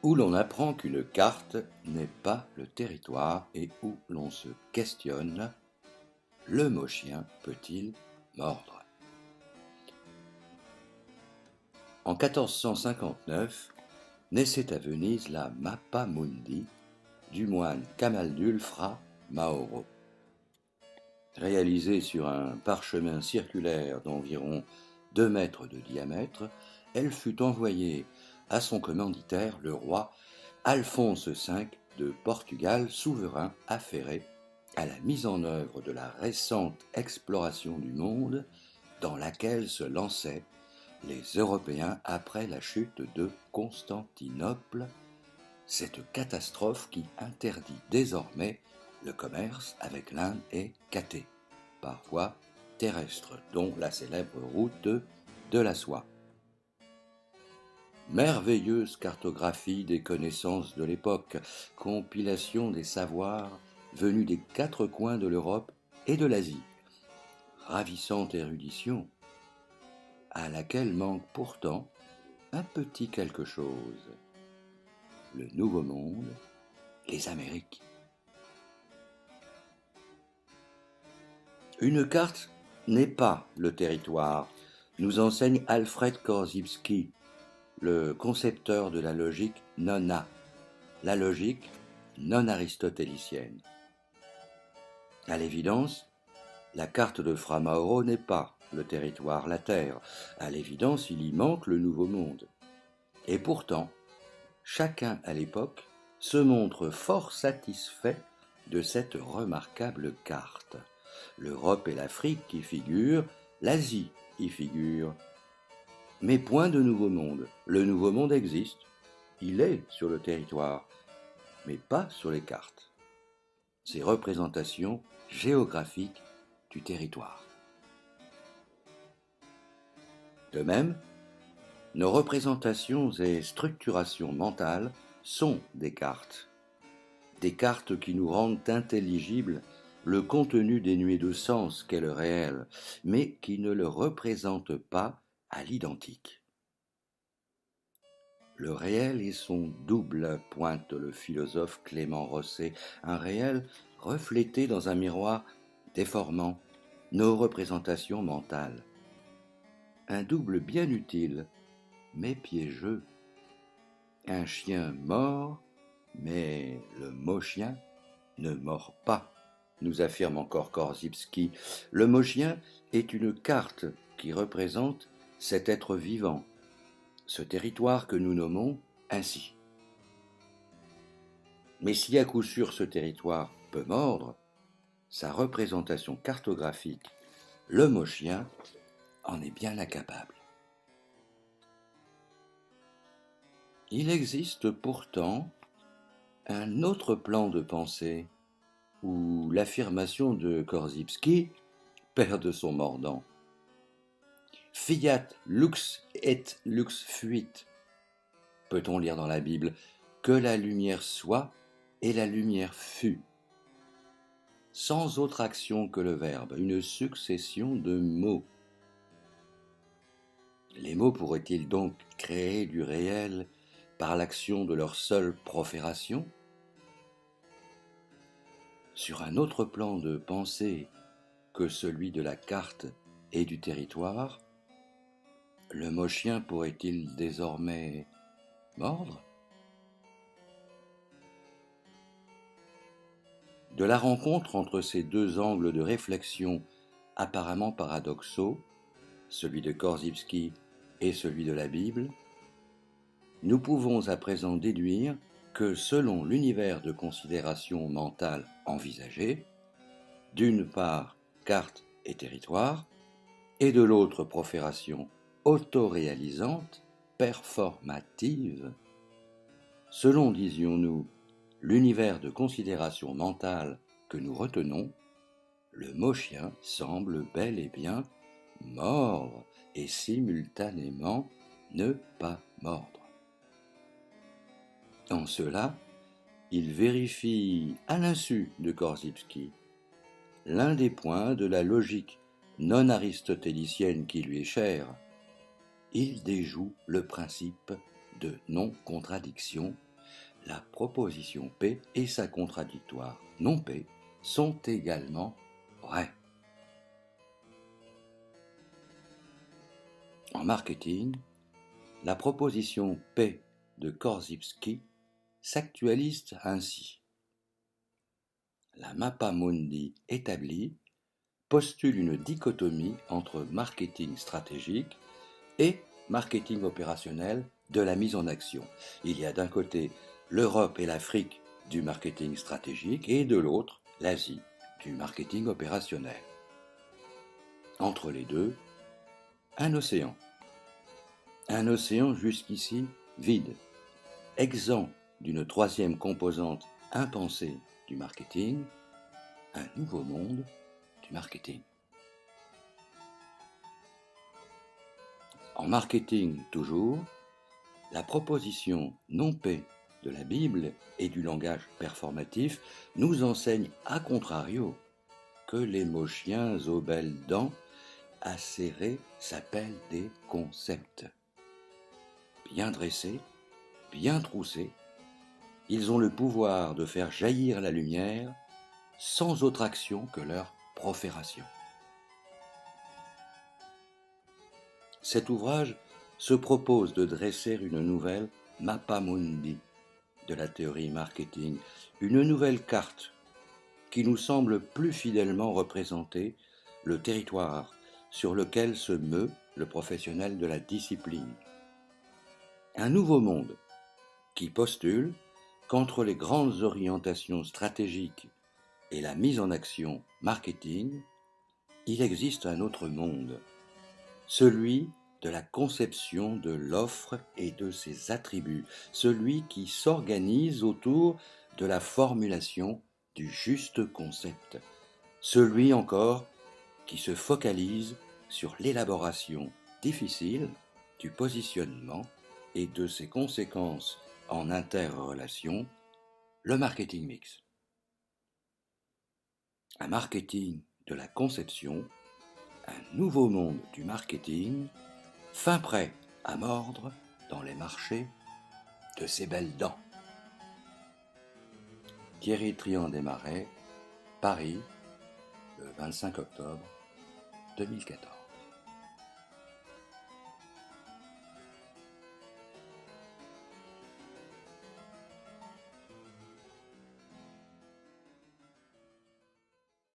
où l'on apprend qu'une carte n'est pas le territoire et où l'on se questionne: le mot chien peut-il mordre? En 1459, naissait à Venise la Mappa Mundi du moine Camaldule Fra Mauro. Réalisée sur un parchemin circulaire d'environ 2 mètres de diamètre, elle fut envoyée à son commanditaire, le roi Alphonse V de Portugal, souverain affairé à la mise en œuvre de la récente exploration du monde dans laquelle se lançaient les Européens après la chute de Constantinople, cette catastrophe qui interdit désormais le commerce avec l'Inde est catée, par voie terrestre, dont la célèbre route de la soie. Merveilleuse cartographie des connaissances de l'époque, compilation des savoirs venus des 4 coins de l'Europe et de l'Asie, ravissante érudition, à laquelle manque pourtant un petit quelque chose: le Nouveau Monde, les Amériques. Une carte n'est pas le territoire, nous enseigne Alfred Korzybski, le concepteur de la logique nona, la logique non aristotélicienne. À l'évidence, la carte de Fra Mauro n'est pas le territoire, la Terre. À l'évidence, il y manque le Nouveau Monde. Et pourtant, chacun à l'époque se montre fort satisfait de cette remarquable carte. L'Europe et l'Afrique y figurent, l'Asie y figure. Mais point de Nouveau Monde. Le Nouveau Monde existe, il est sur le territoire, mais pas sur les cartes. Ces représentations géographiques du territoire. De même, nos représentations et structurations mentales sont des cartes qui nous rendent intelligible le contenu dénué de sens qu'est le réel, mais qui ne le représentent pas à l'identique. Le réel est son double, pointe le philosophe Clément Rosset, un réel reflété dans un miroir déformant nos représentations mentales. Un double bien utile, mais piégeux. Un chien mord, mais le mot chien ne mord pas, nous affirme encore Korzybski. Le mot chien est une carte qui représente cet être vivant, ce territoire que nous nommons ainsi. Mais si à coup sûr ce territoire peut mordre, sa représentation cartographique, le mot chien, en est bien incapable. Il existe pourtant un autre plan de pensée où l'affirmation de Korzybski perd son mordant. Fiat lux et lux fuit, peut-on lire dans la Bible, que la lumière soit et la lumière fut. Sans autre action que le verbe, une succession de mots. Les mots pourraient-ils donc créer du réel par l'action de leur seule profération? Sur un autre plan de pensée que celui de la carte et du territoire, le mot chien pourrait-il désormais mordre? De la rencontre entre ces 2 angles de réflexion apparemment paradoxaux, celui de Korzybski et celui de la Bible, nous pouvons à présent déduire que selon l'univers de considération mentale envisagé, d'une part carte et territoire, et de l'autre profération autoréalisante, performative, selon, disions-nous, l'univers de considération mentale que nous retenons, le mot chien semble bel et bien mordre et simultanément ne pas mordre. En cela, il vérifie, à l'insu de Korzybski, l'un des points de la logique non aristotélicienne qui lui est chère. Il déjoue le principe de non-contradiction la proposition P et sa contradictoire non P sont également vraies. En marketing, la proposition P de Korzybski s'actualise ainsi. La Mappa Mundi établie postule une dichotomie entre marketing stratégique et marketing opérationnel de la mise en action. Il y a d'un côté l'Europe et l'Afrique du marketing stratégique et de l'autre l'Asie du marketing opérationnel. Entre les deux, un océan. Un océan jusqu'ici vide, exempt d'une troisième composante impensée du marketing, un nouveau monde du marketing. En marketing toujours, la proposition non P de la Bible et du langage performatif nous enseigne à contrario que les mots chiens aux belles dents acérés s'appellent des concepts. Bien dressés, bien troussés, ils ont le pouvoir de faire jaillir la lumière sans autre action que leur profération. Cet ouvrage se propose de dresser une nouvelle Mappa Mundi de la théorie marketing, une nouvelle carte qui nous semble plus fidèlement représenter le territoire sur lequel se meut le professionnel de la discipline. Un nouveau monde qui postule qu'entre les grandes orientations stratégiques et la mise en action marketing, il existe un autre monde, celui de la conception de l'offre et de ses attributs, celui qui s'organise autour de la formulation du juste concept, celui encore qui se focalise sur l'élaboration difficile du positionnement et de ses conséquences en interrelation, le marketing mix. Un marketing de la conception, un nouveau monde du marketing, fin prêt à mordre dans les marchés de ses belles dents. Thierry Triand-Desmarais, Paris, le 25 octobre 2014.